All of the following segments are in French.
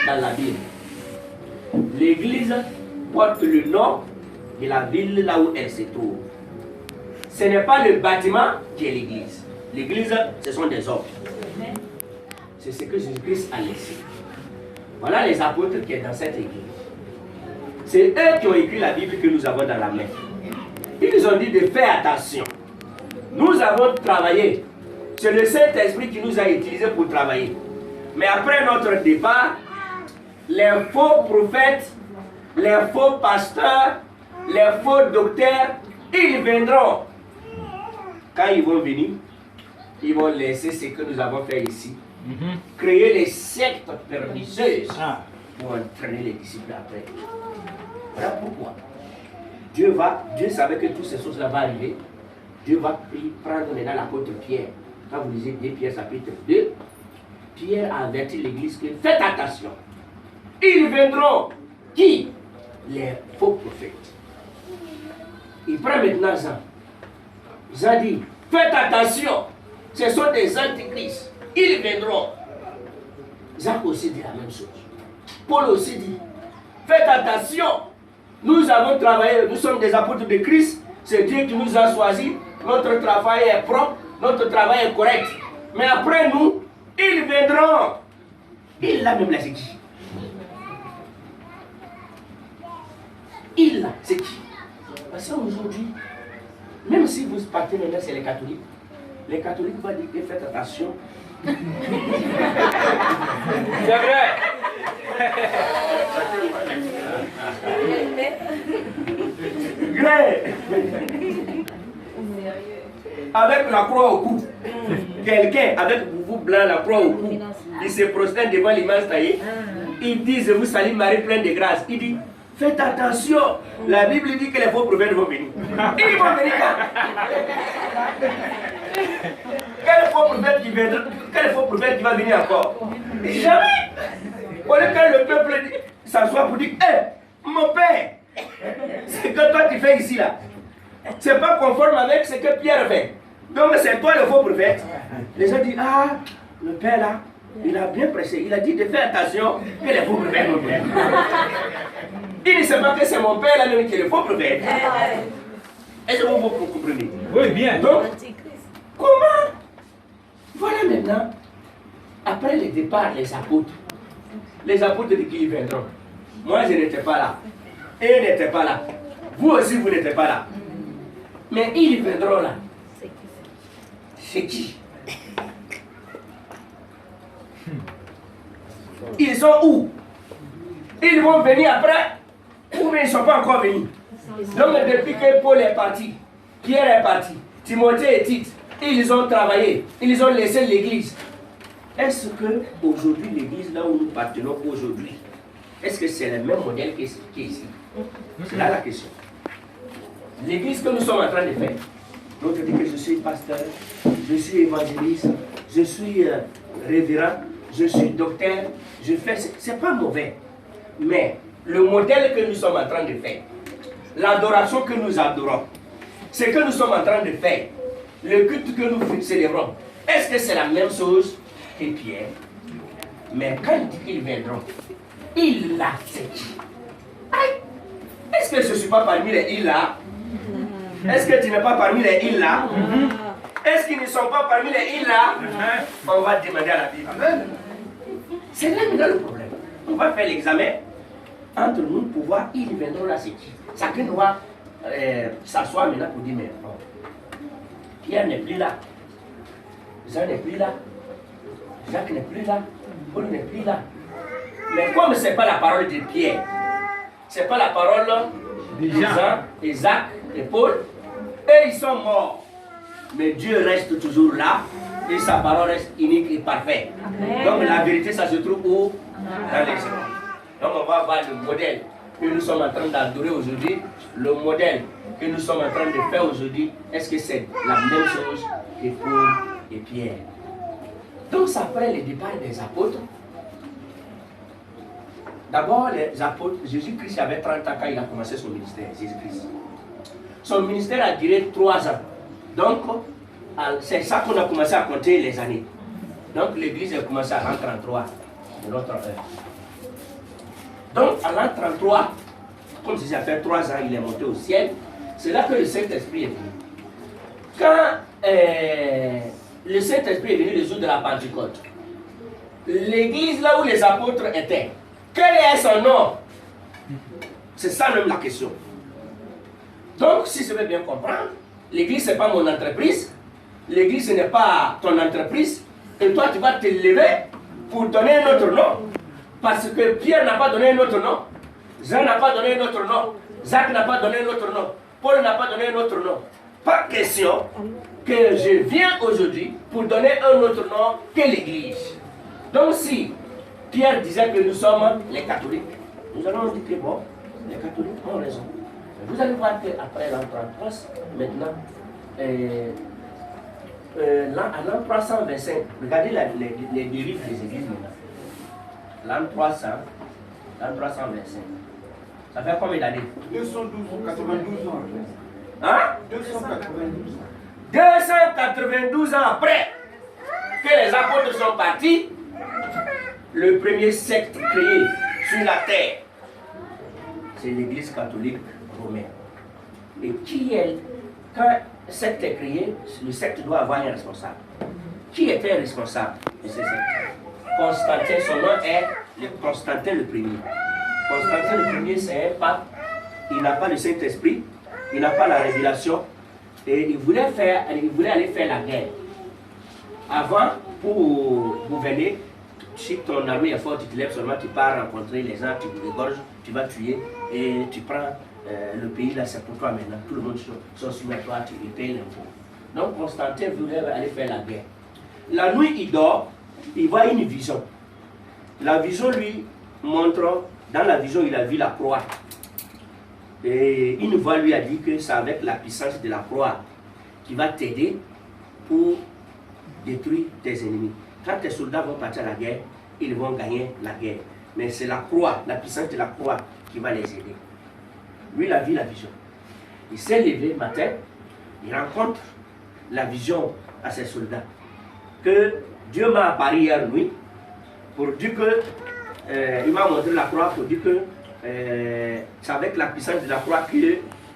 dans la Bible. L'église porte le nom de la ville là où elle se trouve. Ce n'est pas le bâtiment qui est l'église. L'église, ce sont des hommes. C'est ce que Jésus-Christ a laissé. Voilà les apôtres qui sont dans cette église. C'est eux qui ont écrit la Bible que nous avons dans la main. Ils ont dit de faire attention. Nous avons travaillé. C'est le Saint-Esprit qui nous a utilisés pour travailler. Mais après notre départ, les faux prophètes, les faux pasteurs, les faux docteurs, ils viendront. Quand ils vont venir, ils vont laisser ce que nous avons fait ici. Créer les sectes pernicieuses pour entraîner les disciples après. Voilà pourquoi. Dieu savait que toutes ces choses-là vont arriver. Dieu va prendre maintenant l'apôtre Pierre. Quand vous lisez 2 Pierre chapitre 2, Pierre a averti l'église que faites attention. Ils viendront. Qui? Les faux prophètes. Il prend maintenant Jean. Jean dit, faites attention. Ce sont des antichrists. Ils viendront. Jacques aussi dit la même chose. Paul aussi dit, faites attention. Nous avons travaillé, nous sommes des apôtres de Christ. C'est Dieu qui nous a choisis. Notre travail est propre, notre travail est correct. Mais après nous, ils viendront. Il l'a même là, c'est qui? Il là, c'est qui? Parce qu'aujourd'hui, même si vous partez maintenant, c'est les catholiques. Les catholiques vont dire que faites attention. C'est vrai. Gré. Avec la croix au cou. Quelqu'un avec vous blanc, la croix au cou. Il se prosterne devant l'image taillée. Il dit, je vous salue Marie pleine de grâce. Il dit, faites attention. La Bible dit que les faux prophètes vont venir. Ils vont venir quand? Quel faux prophète qui va venir encore? Jamais. Au lieu que le peuple s'assoit pour dire, hé, mon père, ce que toi tu fais ici là, c'est pas conforme avec ce que Pierre fait. Donc c'est toi le faux prophète. Les gens disent, ah, le père là, il a bien pressé. Il a dit de faire attention que les faux prophètes vont venir. Il ne sait pas que c'est mon père là même qui est le faux prophète. Est-ce que vous comprenez? Oui, bien. Donc, comment? Voilà maintenant, après le départ, les apôtres de qui ils viendront. Moi, je n'étais pas là. Eux n'étaient pas là. Vous aussi, vous n'étiez pas là. Mais ils viendront là. C'est qui? Ils sont où? Ils vont venir après? Ou bien ils ne sont pas encore venus? Donc, depuis que Paul est parti, Pierre est parti, Timothée et Tite, ils ont travaillé, ils ont laissé l'église. Est-ce que aujourd'hui, l'église là où nous partons aujourd'hui, est-ce que c'est le même modèle qui est ici? C'est là la question. L'église que nous sommes en train de faire, l'autre dit que je suis pasteur, je suis évangéliste, je suis révérend, je suis docteur, je fais. C'est pas mauvais. Mais le modèle que nous sommes en train de faire, l'adoration que nous adorons, ce que nous sommes en train de faire, le culte que nous célébrons, est-ce que c'est la même chose que Pierre? Mais quand il dit qu'ils viendront, il l'a fait. Est-ce que je ne suis pas parmi les il là? Est-ce que tu n'es pas parmi les il là? Est-ce qu'ils ne sont pas parmi les il là? On va demander à la Bible. C'est là maintenant le problème. On va faire l'examen entre nous pour voir ils viendront là, c'est qui. Chacun doit s'asseoir maintenant pour dire mais non. Pierre n'est plus là. Jean n'est plus là. Jacques n'est plus là. Paul n'est plus là. Mais comme ce n'est pas la parole de Pierre, ce n'est pas la parole de Jean, et Jacques et Paul, eux ils sont morts. Mais Dieu reste toujours là et sa parole reste unique et parfaite. Amen. Donc la vérité, ça se trouve où? Dans les Écritures. Donc on va voir le modèle que nous sommes en train d'adorer aujourd'hui, le modèle que nous sommes en train de faire aujourd'hui. Est-ce que c'est la même chose que Paul et Pierre? Donc c'est après le départ des apôtres. D'abord, les apôtres, Jésus-Christ avait 30 ans quand il a commencé son ministère, Jésus-Christ. Son ministère a duré 3 ans. Donc, c'est ça qu'on a commencé à compter les années. Donc, l'église a commencé à rentrer en 3 de notre heure. Donc, à l'an 33, comme si ça fait 3 ans, il est monté au ciel. C'est là que le Saint-Esprit est venu. Quand le Saint-Esprit est venu le jour de la Pentecôte, l'église là où les apôtres étaient, quel est son nom? C'est ça même la question. Donc, si je veux bien comprendre, l'église ce n'est pas mon entreprise, l'église ce n'est pas ton entreprise, et toi tu vas te lever pour donner un autre nom. Parce que Pierre n'a pas donné un autre nom, Jean n'a pas donné un autre nom, Jacques n'a pas donné un autre nom, Paul n'a pas donné un autre nom. Pas question que je viens aujourd'hui pour donner un autre nom que l'église. Donc si Pierre disait que nous sommes les catholiques, nous allons dire que bon, les catholiques ont raison. Vous allez voir qu'après l'an 33, maintenant, à l'an 325, regardez les dérives des églises maintenant. L'an 300, l'an 325. Ça fait combien d'années? 292 ans. Hein? 292 ans après que les apôtres sont partis, le premier secte créé sur la terre, c'est l'église catholique romaine. Et qui est, quand un secte est créé, le secte doit avoir un responsable. Qui était responsable de ce secte? Constantin, son nom est Constantin le premier. Constantin le premier, c'est un pape. Il n'a pas le Saint-Esprit, il n'a pas la révélation, et il voulait aller faire la guerre. Avant, pour gouverner, si ton armée est forte, tu te lèves seulement, tu pars rencontrer les gens, tu dégorges, tu vas tuer, et tu prends le pays là, c'est pour toi maintenant. Tout le monde sont soumis à toi, tu payes l'impôt. Donc Constantin voulait aller faire la guerre. La nuit, il dort, il voit une vision. La vision lui montre, dans la vision, il a vu la croix. Et une voix lui a dit que c'est avec la puissance de la croix qui va t'aider pour détruire tes ennemis. Quand tes soldats vont partir à la guerre, ils vont gagner la guerre. Mais c'est la croix, la puissance de la croix qui va les aider. Lui, il a vu la vision. Il s'est levé le matin, il rencontre la vision à ses soldats. Que Dieu m'a apparu hier nuit pour dire que, il m'a montré la croix pour dire que c'est avec la puissance de la croix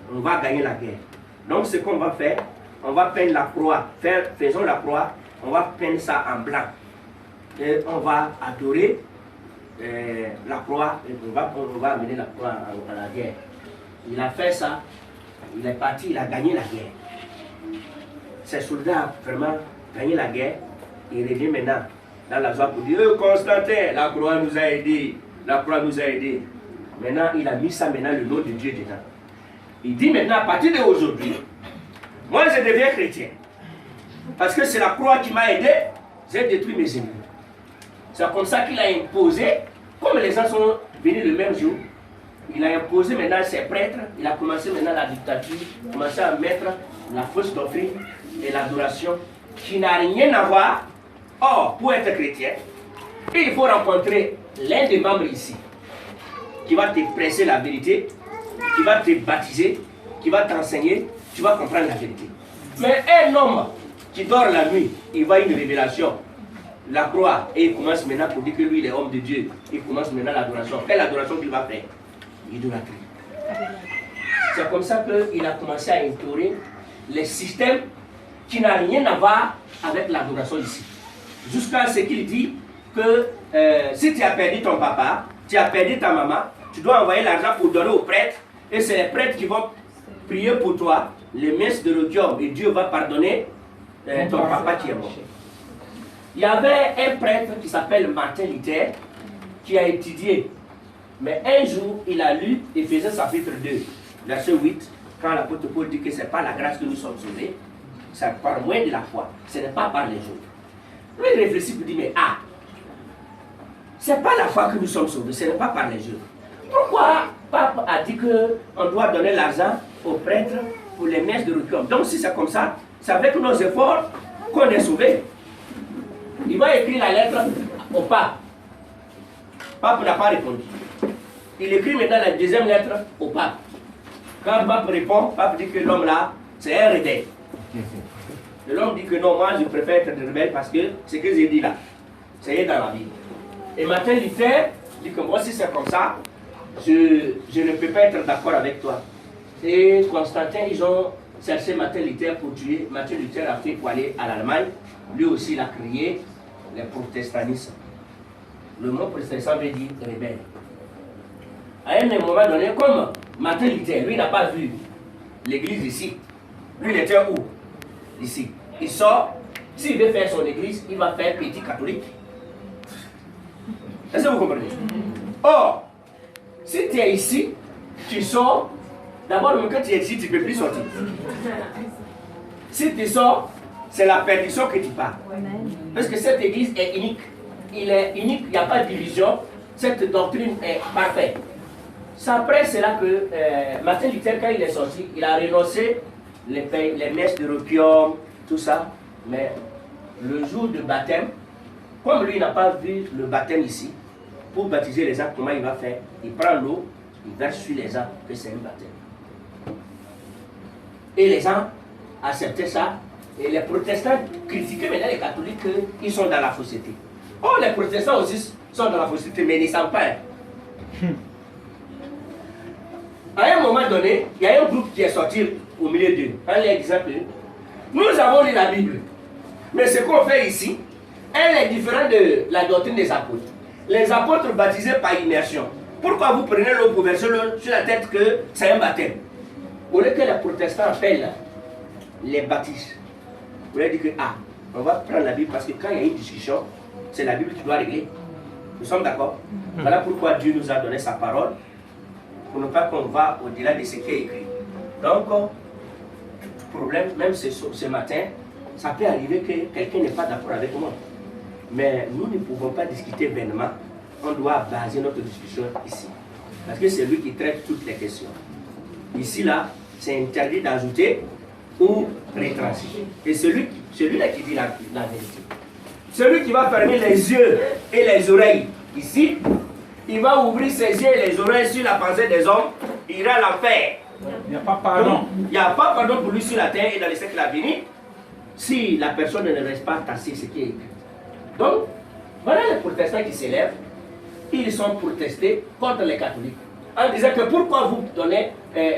qu'on va gagner la guerre. Donc ce qu'on va faire, on va peindre la croix, faisons la croix, on va peindre ça en blanc. Et on va adorer la croix, et on va amener la croix à la guerre. Il a fait ça, il est parti, il a gagné la guerre. Ces soldats ont vraiment gagné la guerre. Il revient maintenant dans la joie pour dire Constantin, la croix nous a aidés, la croix nous a aidés. Maintenant, il a mis ça maintenant, le nom de Dieu dedans. Il dit maintenant, à partir d'aujourd'hui, moi je deviens chrétien. Parce que c'est la croix qui m'a aidé, j'ai détruit mes ennemis. C'est comme ça qu'il a imposé, comme les gens sont venus le même jour, il a imposé maintenant ses prêtres, il a commencé maintenant la dictature, il a commencé à mettre la fausse doctrine et l'adoration qui n'a rien à voir. Or, pour être chrétien, il faut rencontrer l'un des membres ici, qui va te presser la vérité, qui va te baptiser, qui va t'enseigner, tu vas comprendre la vérité. Mais un homme qui dort la nuit, il voit une révélation, la croix, et il commence maintenant pour dire que lui il est homme de Dieu, il commence maintenant l'adoration. Quelle adoration qu'il va faire? Idolâtrie. C'est comme ça qu'il a commencé à instaurer les systèmes qui n'ont rien à voir avec l'adoration ici. Jusqu'à ce qu'il dit que si tu as perdu ton papa, tu as perdu ta maman, tu dois envoyer l'argent pour donner aux prêtres, et c'est les prêtres qui vont prier pour toi, les messes de l'odium, et Dieu va pardonner ton papa qui est mort. Il y avait un prêtre qui s'appelle Martin Luther, qui a étudié. Mais un jour, il a lu Éphésiens chapitre 2, verset 8, quand l'apôtre Paul dit que ce n'est pas la grâce que nous sommes sauvés, c'est par moyen de la foi, ce n'est pas par les autres. Lui, il réfléchit pour dire, mais ce n'est pas la foi que nous sommes sauvés, ce n'est pas par les autres. Pourquoi Pape a dit qu'on doit donner l'argent aux prêtres pour les messes de requiem? Donc si c'est comme ça, c'est avec nos efforts qu'on est sauvés. Il va écrire la lettre au pape. Pape n'a pas répondu. Il écrit maintenant la deuxième lettre au pape. Quand le pape répond, le pape dit que l'homme là, c'est un rebelle. Et l'homme dit que non, moi je préfère être rebelle parce que ce que j'ai dit là, c'est dans la Bible. Et Martin Luther dit que moi si c'est comme ça, je ne peux pas être d'accord avec toi. Et Constantin, ils ont cherché Martin Luther pour tuer. Martin Luther a fait pour aller à l'Allemagne. Lui aussi, il a créé le protestantisme. Le mot protestant veut dire rebelle. À un moment donné, comme Martin Luther, lui n'a pas vu l'église ici. Lui, il était où? Ici. Il sort. S'il veut faire son église, il va faire petit catholique. Est-ce que vous comprenez? Or, si tu es ici, tu sors. D'abord, quand tu es ici, tu ne peux plus sortir. Si tu sors, c'est la perdition que tu pars. Parce que cette église est unique. Il est unique, il n'y a pas de division. Cette doctrine est parfaite. C'est après cela que Martin Luther, quand il est sorti, il a renoncé les messes de requiem, tout ça. Mais le jour de baptême, comme lui n'a pas vu le baptême ici, pour baptiser les gens, comment il va faire? Il prend l'eau, il verse sur les gens, que c'est un baptême. Et les gens acceptaient ça. Et les protestants critiquaient maintenant les catholiques qu'ils sont dans la fausseté. Oh, les protestants aussi sont dans la fausseté, mais ils ne savent pas. À un moment donné, il y a un groupe qui est sorti au milieu d'eux, en leur disant que nous avons lu la Bible, mais ce qu'on fait ici, elle est différente de la doctrine des apôtres. Les apôtres baptisaient par immersion. Pourquoi vous prenez l'eau pour verser l'eau sur la tête que c'est un baptême? Au lieu que les protestants appellent les baptistes, vous leur dites que on va prendre la Bible parce que quand il y a une discussion, c'est la Bible qui doit régler. Nous sommes d'accord? Voilà pourquoi Dieu nous a donné sa parole, pour ne pas qu'on va au-delà de ce qui est écrit. Donc, problème, même ce matin, ça peut arriver que quelqu'un n'est pas d'accord avec moi. Mais nous ne pouvons pas discuter vainement. On doit baser notre discussion ici. Parce que c'est lui qui traite toutes les questions. Ici, là, c'est interdit d'ajouter ou retrancher. Et celui-là qui dit la vérité. Celui qui va fermer les yeux et les oreilles ici, il va ouvrir ses yeux et les oreilles sur la pensée des hommes, il ira à l'enfer. Il n'y a pas pardon. Il n'y a pas pardon pour lui sur la terre et dans les siècles à venir, si la personne ne reste pas tassée, ce qui est écrit. Donc, voilà les protestants qui s'élèvent, ils sont protestés contre les catholiques, en disant que pourquoi vous donnez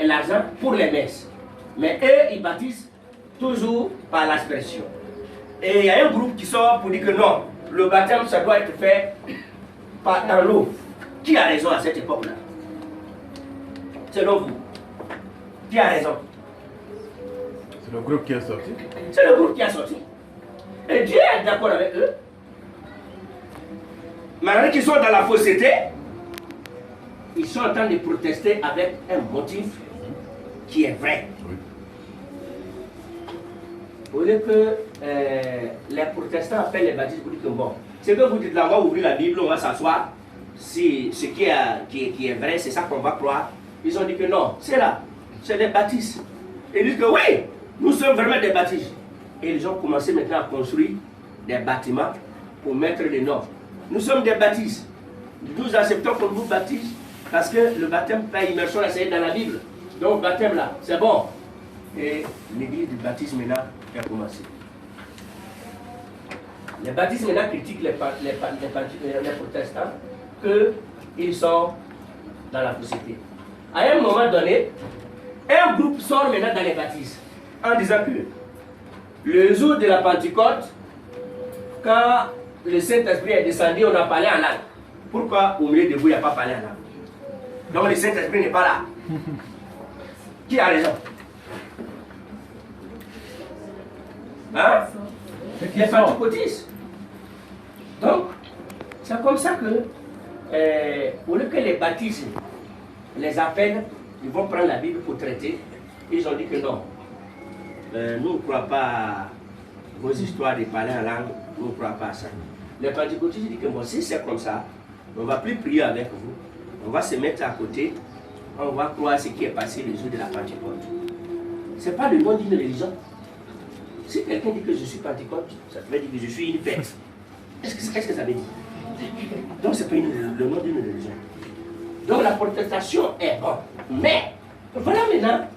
l'argent pour les messes. Mais eux, ils baptisent toujours par l'aspersion. Et il y a un groupe qui sort pour dire que non, le baptême, ça doit être fait dans l'eau. Qui a raison à cette époque-là? Selon vous. Qui a raison? C'est le groupe qui est sorti. C'est le groupe qui a sorti. Et Dieu est d'accord avec eux. Maintenant qu'ils sont dans la fausseté, ils sont en train de protester avec un motif qui est vrai. Oui. Au lieu que les protestants appellent les baptistes pour dire que bon, c'est que vous dites là, on va ouvrir la Bible, on va s'asseoir. Si ce qui est vrai, c'est ça qu'on va croire. Ils ont dit que non, c'est là, c'est des baptistes. Et ils disent que oui, nous sommes vraiment des baptistes. Et ils ont commencé maintenant à construire des bâtiments pour mettre les noms. Nous sommes des baptistes. Nous acceptons qu'on nous baptise parce que le baptême par immersion, là, c'est dans la Bible. Donc, baptême là, c'est bon. Et l'église du baptisme maintenant a commencé. Les baptistes maintenant critiquent les protestants qu'ils sont dans la fausseté. À un moment donné, un groupe sort maintenant dans les baptistes en disant que le jour de la Pentecôte, quand le Saint-Esprit est descendu, on a parlé en langue. Pourquoi au milieu de vous, il n'y a pas parlé en langue? Donc le Saint-Esprit n'est pas là. Qui a raison? Hein? Les pentecôtistes. Donc, c'est comme ça que, au lieu que les baptistes les appellent, ils vont prendre la Bible pour traiter. Ils ont dit que non. Nous ne croyons pas à vos histoires de parler en langue. Nous ne croyons pas à ça. Les pentecôtistes disent que bon, si c'est comme ça, on ne va plus prier avec vous. On va se mettre à côté. On va croire ce qui est passé le jour de la Pentecôte. Ce n'est pas le nom d'une religion. Si quelqu'un dit que je suis Pentecôte, ça veut dire que je suis une fête. Qu'est-ce que ça veut dire? Donc ce n'est pas le nom d'une religion. Donc la protestation est bonne. Mais, voilà maintenant,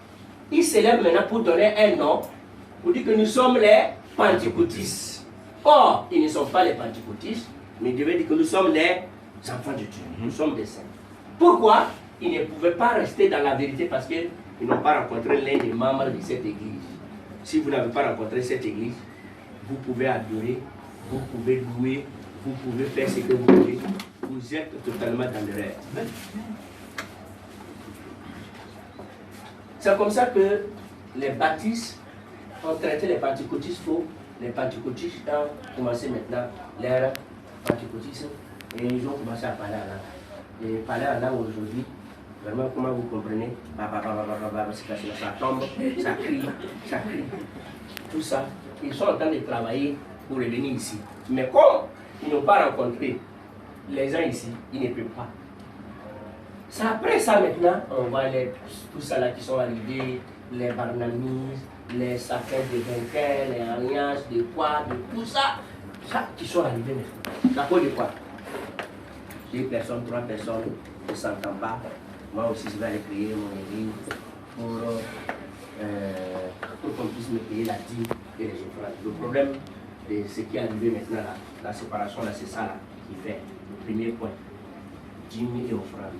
ils s'élèvent maintenant pour donner un nom, pour dire que nous sommes les pentecôtistes. Or, ils ne sont pas les pentecôtistes, mais ils devaient dire que nous sommes les enfants de Dieu. Nous sommes des saints. Pourquoi? ils ne pouvaient pas rester dans la vérité parce qu'ils n'ont pas rencontré l'un des membres de cette église. Si vous n'avez pas rencontré cette église, vous pouvez adorer, vous pouvez louer, vous pouvez faire ce que vous voulez. Vous êtes totalement dans l'erreur. C'est comme ça que les baptistes ont traité les pentecôtistes faux. Les pentecôtistes ont commencé maintenant l'ère pentecôtiste et ils ont commencé à parler en langue. Et parler en langue aujourd'hui, vraiment, comment vous comprenez? Ça tombe, ça crie, tout ça. Ils sont en train de travailler pour revenir ici. Mais comme ils n'ont pas rencontré les gens ici, ils ne peuvent pas. C'est après ça maintenant, on voit tout ça là qui sont arrivés, les barnamis, les sacrins de vainqueurs, les alliances, de quoi, de tout ça, ça qui sont arrivés maintenant. À cause de quoi? 2 personnes, 3 personnes ne s'entendent pas. Moi aussi, je vais aller créer mon église pour qu'on puisse me payer la dîme et les offrandes. Le problème de ce qui est arrivé maintenant, là, la séparation, là, c'est ça là, qui fait le premier point. Dîme et offrande.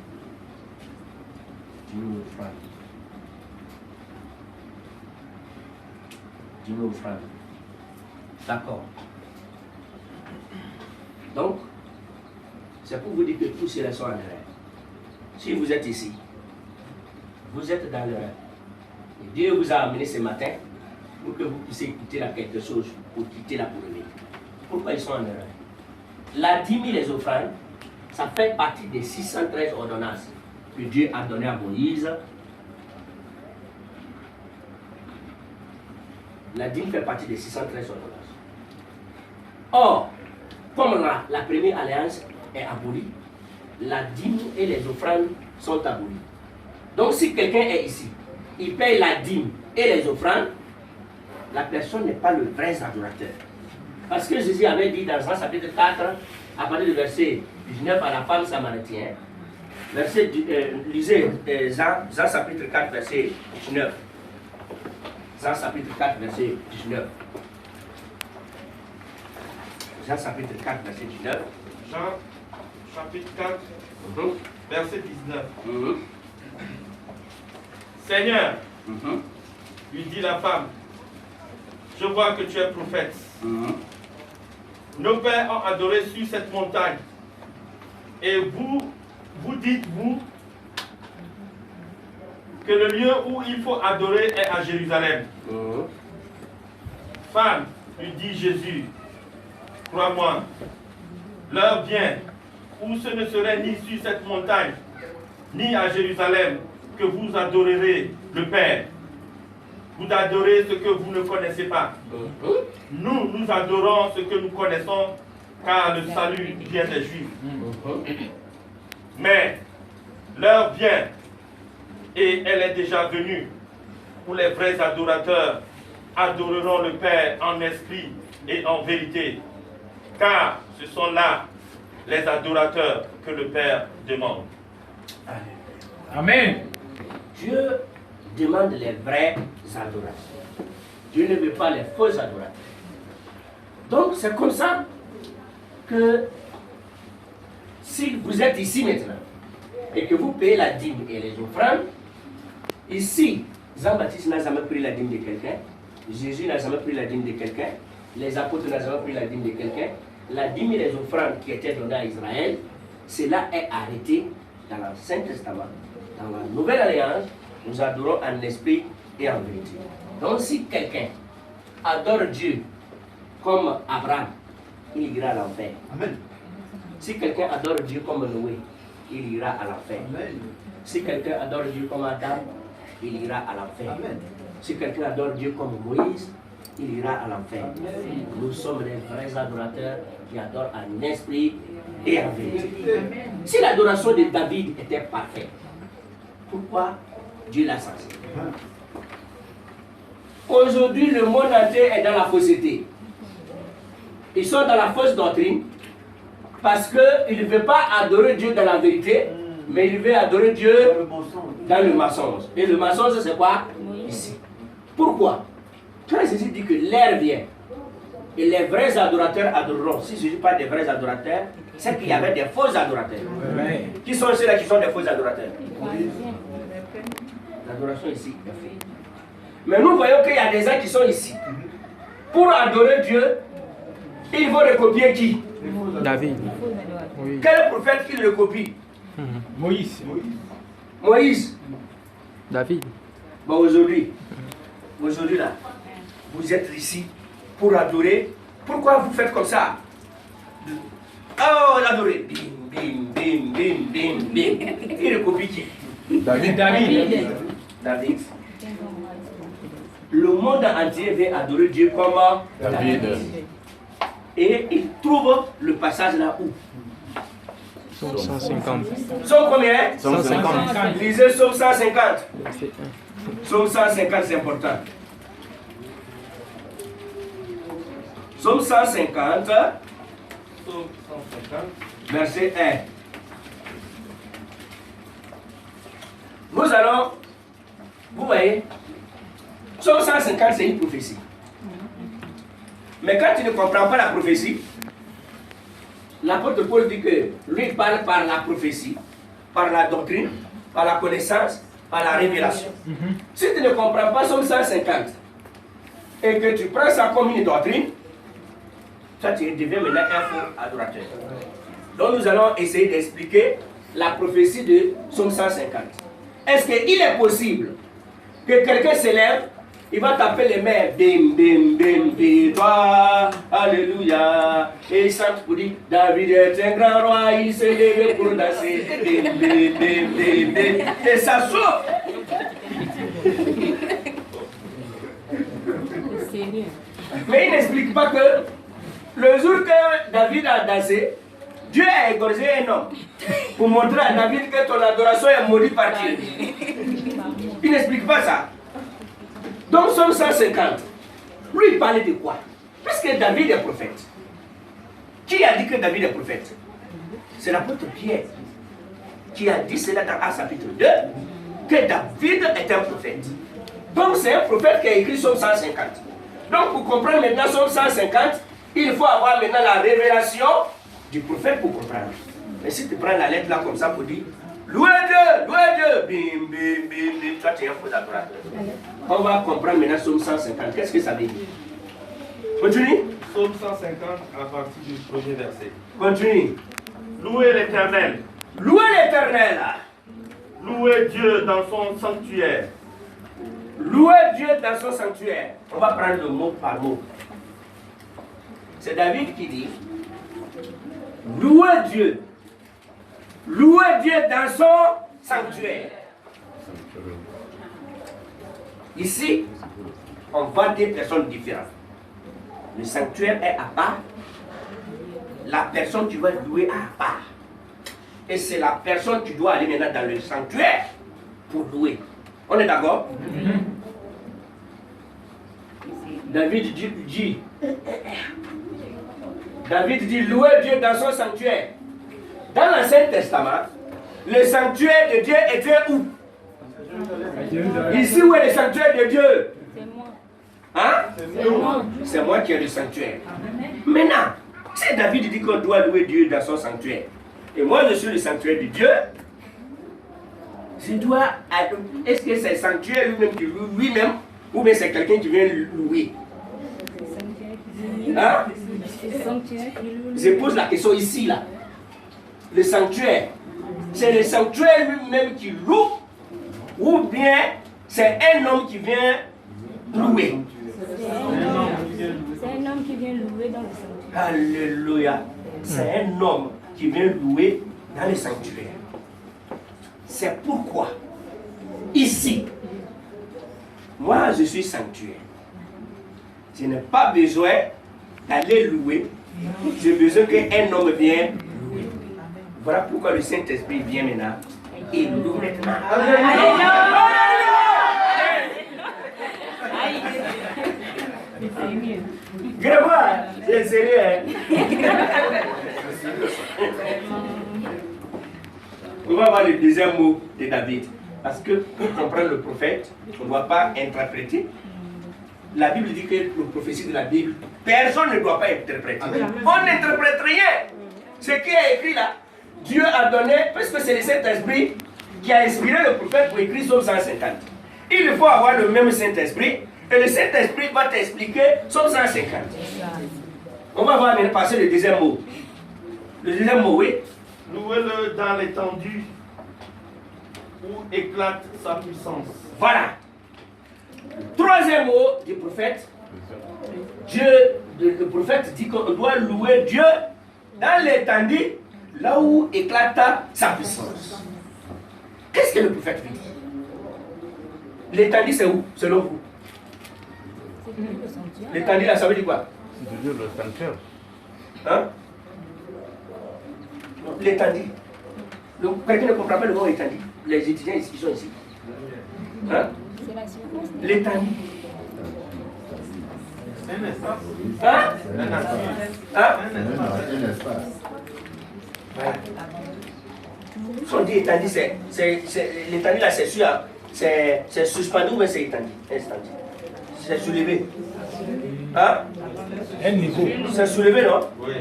Dîme et offrande. Dîme et offrande. D'accord. Donc, c'est pour vous dire que tous ceux-là sont en erreur. Si vous êtes ici, vous êtes dans l'erreur. Et Dieu vous a amené ce matin pour que vous puissiez écouter là quelque chose, pour quitter là pour revenir. Pourquoi ils sont en erreur? La dîme et les offrandes, ça fait partie des 613 ordonnances que Dieu a données à Moïse. La dîme fait partie des 613 ordonnances. Or, comme la première alliance est abolie, la dîme et les offrandes sont abolies. Donc si quelqu'un est ici, il paye la dîme et les offrandes, la personne n'est pas le vrai adorateur. Parce que Jésus avait dit dans Jean chapitre 4, à partir du verset 19 à la femme samaritaine, lisez Jean chapitre 4, verset 19. Jean chapitre 4, verset 19. Jean chapitre 4, verset 19. Jean chapitre 4, verset 19. Seigneur, lui dit la femme, je vois que tu es prophète. Nos pères ont adoré sur cette montagne. Et vous dites-vous que le lieu où il faut adorer est à Jérusalem. Femme, lui dit Jésus, crois-moi, l'heure vient où ce ne serait ni sur cette montagne, ni à Jérusalem, que vous adorerez le Père. Vous adorez ce que vous ne connaissez pas. Nous adorons ce que nous connaissons, car le salut vient des Juifs. Mais l'heure vient, et elle est déjà venue, où les vrais adorateurs adoreront le Père en esprit et en vérité, car ce sont là les adorateurs que le Père demande. Amen. Dieu demande les vrais adorateurs. Dieu ne veut pas les faux adorateurs. Donc c'est comme ça que si vous êtes ici maintenant et que vous payez la dîme et les offrandes, ici, Jean-Baptiste n'a jamais pris la dîme de quelqu'un, Jésus n'a jamais pris la dîme de quelqu'un, les apôtres n'ont jamais pris la dîme de quelqu'un. La dîme et les offrandes qui étaient données à Israël, cela est arrêté dans l'Ancien Testament. Dans la Nouvelle Alliance, nous adorons en esprit et en vérité. Donc si quelqu'un adore Dieu comme Abraham, il ira à l'enfer. Si quelqu'un adore Dieu comme Noé, il ira à l'enfer. Si quelqu'un adore Dieu comme Adam, il ira à l'enfer. Si quelqu'un adore Dieu comme Moïse, il ira à l'enfer. Nous sommes les vrais adorateurs qui adorent en esprit et en vérité. Si l'adoration de David était parfaite, pourquoi Dieu l'a censé? Aujourd'hui, le monde entier est dans la fausseté. Ils sont dans la fausse doctrine parce qu'ils ne veulent pas adorer Dieu dans la vérité, mais ils veulent adorer Dieu dans le mensonge. Et le mensonge, c'est quoi? Ici. Pourquoi? Quand Jésus dit que l'heure vient et les vrais adorateurs adoreront, si je ne dis pas des vrais adorateurs, c'est qu'il y avait des faux adorateurs. Ouais. Qui sont ceux-là qui sont des faux adorateurs? L'adoration ici est faite. Mais nous voyons qu'il y a des gens qui sont ici. Pour adorer Dieu, ils vont recopier qui? David. Oui. Quel prophète qui le copie? Moïse. Moïse. David. Bon, aujourd'hui là, vous êtes ici pour adorer. Pourquoi vous faites comme ça? Oh, l'adorer. Bim, bim, bim, bim, bim, bim. Il recopie qui? David. David. Le monde entier veut adorer Dieu comme David. Et il trouve le passage là où? Psaume 150. Somme combien? 150. Lisez Somme 150. Verset Somme 150, c'est important. Somme 150, Psaume 150. verset 1. Nous allons, vous voyez, Somme 150, c'est une prophétie. Mais quand tu ne comprends pas la prophétie, l'apôtre Paul dit que lui parle par la prophétie, par la doctrine, par la connaissance, par la révélation. Si tu ne comprends pas Somme 150 et que tu prends ça comme une doctrine, ça tu deviens maintenant un faux adorateur. Donc nous allons essayer d'expliquer la prophétie de Somme 150. Est-ce qu'il est possible que quelqu'un s'élève, il va taper les mains, bim, bim, bim, victoire, alléluia, et il chante pour dire, David est un grand roi, il s'est levé pour danser, bim, bim, bim, bim, bim, et ça souffle. Mais il n'explique pas que le jour que David a dansé, Dieu a égorgé un homme pour montrer à David que ton adoration est maudite par Dieu. Il n'explique pas ça. Donc, Somme 150, lui, il parlait de quoi? Puisque David est prophète. Qui a dit que David est prophète? C'est l'apôtre Pierre qui a dit cela dans Actes chapitre 2, que David est un prophète. Donc, c'est un prophète qui a écrit Somme 150. Donc, pour comprendre maintenant Somme 150, il faut avoir maintenant la révélation du prophète pour comprendre. Mais si tu prends la lettre là comme ça pour dire louez Dieu, bim, bim, bim, bim, toi tu es un faux adorateur. On va comprendre maintenant Somme 150. Qu'est-ce que ça veut dire? Continue. Psaume 150 à partir du premier verset. Continue. Louez l'Éternel. Louez l'Éternel. Louez Dieu dans son sanctuaire. Louez Dieu dans son sanctuaire. On va prendre le mot par mot. C'est David qui dit louez Dieu. Louez Dieu dans son sanctuaire. Ici, on voit des personnes différentes. Le sanctuaire est à part. La personne que tu vas louer à part. Et c'est la personne que tu dois aller maintenant dans le sanctuaire pour louer. On est d'accord? David dit louez Dieu dans son sanctuaire. Dans l'Ancien Testament, le sanctuaire de Dieu était où? Ici, où est le sanctuaire de Dieu? C'est moi. Hein? C'est moi. C'est moi qui ai le sanctuaire. Maintenant, si David dit qu'on doit louer Dieu dans son sanctuaire, et moi je suis le sanctuaire de Dieu, je dois... Est-ce que c'est le sanctuaire lui-même qui loue lui-même, ou bien c'est quelqu'un qui vient louer? Hein? Je pose la question ici, là. Le sanctuaire, c'est le sanctuaire lui-même qui loue, ou bien c'est un homme qui vient louer? C'est un homme qui vient louer dans le sanctuaire. Alléluia. C'est un homme qui vient louer dans le sanctuaire. C'est pourquoi, ici, moi je suis sanctuaire. Je n'ai pas besoin d'aller louer. J'ai besoin qu'un homme vienne louer. Voilà pourquoi le Saint-Esprit vient maintenant et loue maintenant. Grégoire, c'est sérieux, hein? On va voir le deuxième mot de David. Parce que pour comprendre le prophète, on ne doit pas interpréter. La Bible dit que la prophétie de la Bible, personne ne doit pas interpréter. On n'interprète rien. Ce qui est écrit là, Dieu a donné, parce que c'est le Saint-Esprit qui a inspiré le prophète pour écrire Psaume 150. Il faut avoir le même Saint-Esprit, et le Saint-Esprit va t'expliquer Psaume 150. On va voir maintenant passer le deuxième mot. Le deuxième mot, oui. Louez-le dans l'étendue où éclate sa puissance. Voilà. Troisième mot du prophète. Le prophète dit qu'on doit louer Dieu dans l'étendue, là où éclate sa puissance. Qu'est-ce que le prophète veut dire? L'étendue, c'est où, selon vous? L'étendue, là, ça veut dire quoi? C'est Dieu le sanctuaire. Hein? L'étendue. Quelqu'un ne comprend pas le mot étendue. Les étudiants qui sont ici. Hein? L'étendue. Un espace. Hein? Hein? Un espace. Si on dit étendue, l'étendue là, c'est sûr. C'est suspendu ou c'est étendu? C'est soulevé. Hein? Un niveau. C'est soulevé, non? Oui.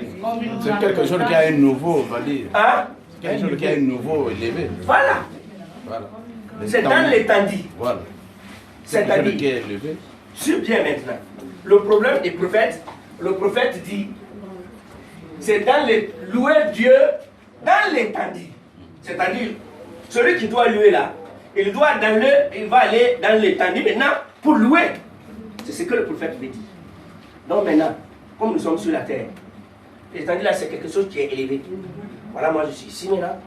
C'est quelque chose qui a un nouveau, on va dire. Hein? Quelque chose qui a un nouveau élevé. Voilà. Voilà. C'est dans l'étendue. Voilà. C'est-à-dire, Quelque chose qui est élevé. suis bien maintenant. Le problème des prophètes, le prophète dit, c'est dans les louer Dieu dans l'étendue. C'est-à-dire, celui qui doit louer là, il va aller dans l'étendue maintenant pour louer. C'est ce que le prophète veut dire. Donc maintenant, comme nous sommes sur la terre, l'étendue là c'est quelque chose qui est élevé. Voilà, moi je suis ici maintenant.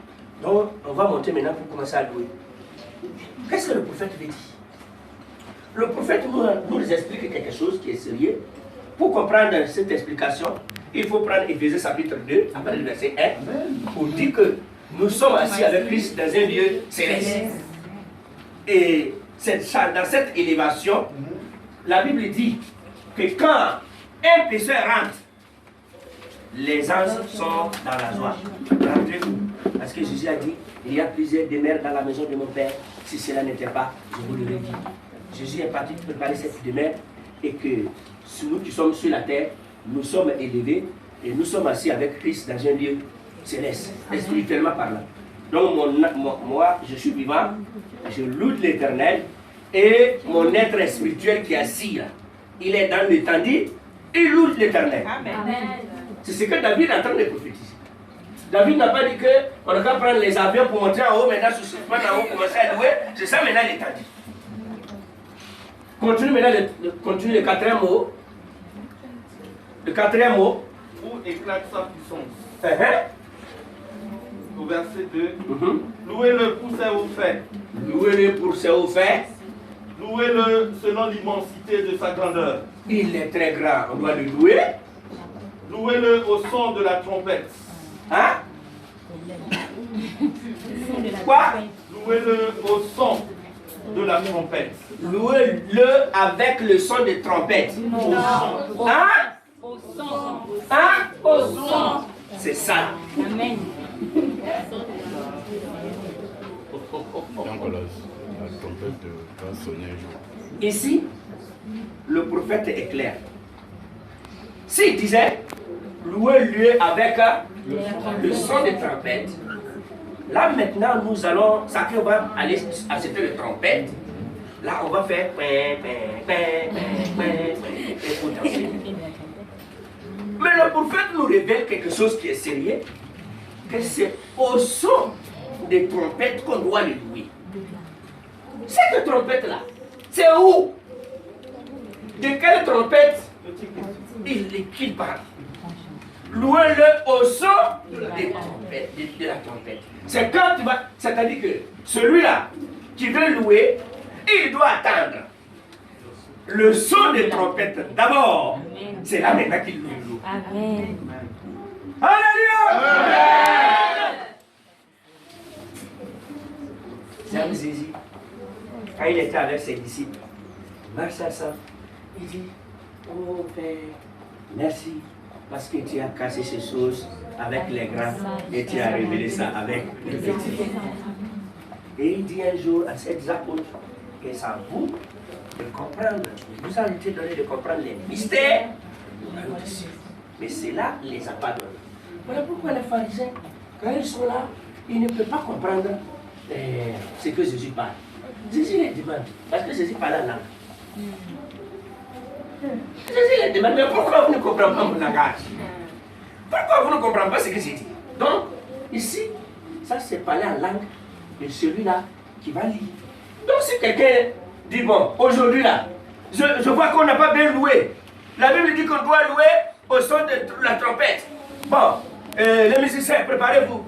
Donc on va monter maintenant pour commencer à louer. Qu'est-ce que le prophète veut dire? Le prophète nous explique quelque chose qui est sérieux. Pour comprendre cette explication, il faut prendre Éphésiens chapitre 2, après le verset 1, pour dire que nous sommes assis avec Christ dans un lieu céleste. Et dans cette élévation, la Bible dit que quand un pécheur rentre, les anges sont dans la joie. Rentrez-vous. Parce que Jésus a dit, il y a plusieurs demeures dans la maison de mon Père. Si cela n'était pas, je vous l'aurais dit. Jésus est parti préparer cette demeure et que nous qui sommes sur la terre, nous sommes élevés et nous sommes assis avec Christ dans un lieu céleste, spirituellement parlant. Donc moi, je suis vivant, je loue l'Éternel et mon être spirituel qui est assis là, il est dans l'étendue, il loue l'Éternel. C'est ce que David est en train de prophétiser. David n'a pas dit qu'on n'a qu'à prendre les avions pour monter en haut, maintenant sous ce plan en haut, commencer à louer, c'est ça maintenant l'étendue. Continue maintenant continue le quatrième mot. Le quatrième mot. Où éclate sa puissance. Au verset 2. Louez-le pour ses hauts faits. Louez-le pour ses hauts faits. Louez-le selon l'immensité de sa grandeur. Il est très grand, on doit le louer. Louez-le au son de la trompette. Hein? Quoi? Louez-le au son de la trompette. Louez-le avec le son de trompette. Hein? Au son. Hein? Au son. C'est ça. Amen. Donc la trompette va sonner un jour. Ici, le prophète est clair. S'il disait, louez-le avec le son de trompette, là maintenant nous allons, chacun va aller acheter le trompette. Là on va faire pour danser. Mais le prophète nous révèle quelque chose qui est sérieux, que c'est au son des trompettes qu'on doit les louer. Cette trompette-là, c'est où? De quelle trompette il parle? Louez-le au son de la trompette. C'est quand tu vas. C'est-à-dire que celui-là qui veut louer, il doit attendre le son des trompettes. D'abord, c'est là maintenant qu'il loue. Amen. Alléluia! C'est un Jésus. Quand il était avec ses disciples, marche ensemble, il dit, oh Père, merci parce que tu as cassé ces choses avec les grands et tu as révélé ça avec les petits. Et il dit un jour à ses apôtres que c'est à vous de comprendre, il vous a donné de comprendre les mystères. Mais cela ne les a pas donnés. Voilà pourquoi les pharisiens, quand ils sont là, ils ne peuvent pas comprendre ce que Jésus parle. Jésus les demande, parce que Jésus parle en langue. Jésus les demande, mais pourquoi vous ne comprenez pas mon langage? Pourquoi vous ne comprenez pas ce que j'ai dit? Donc, ici, ça c'est parler en langue de celui-là qui va lire. Donc si quelqu'un dit, bon, aujourd'hui là, je vois qu'on n'a pas bien loué. La Bible dit qu'on doit louer au son de la trompette. Bon, les musiciens, préparez-vous.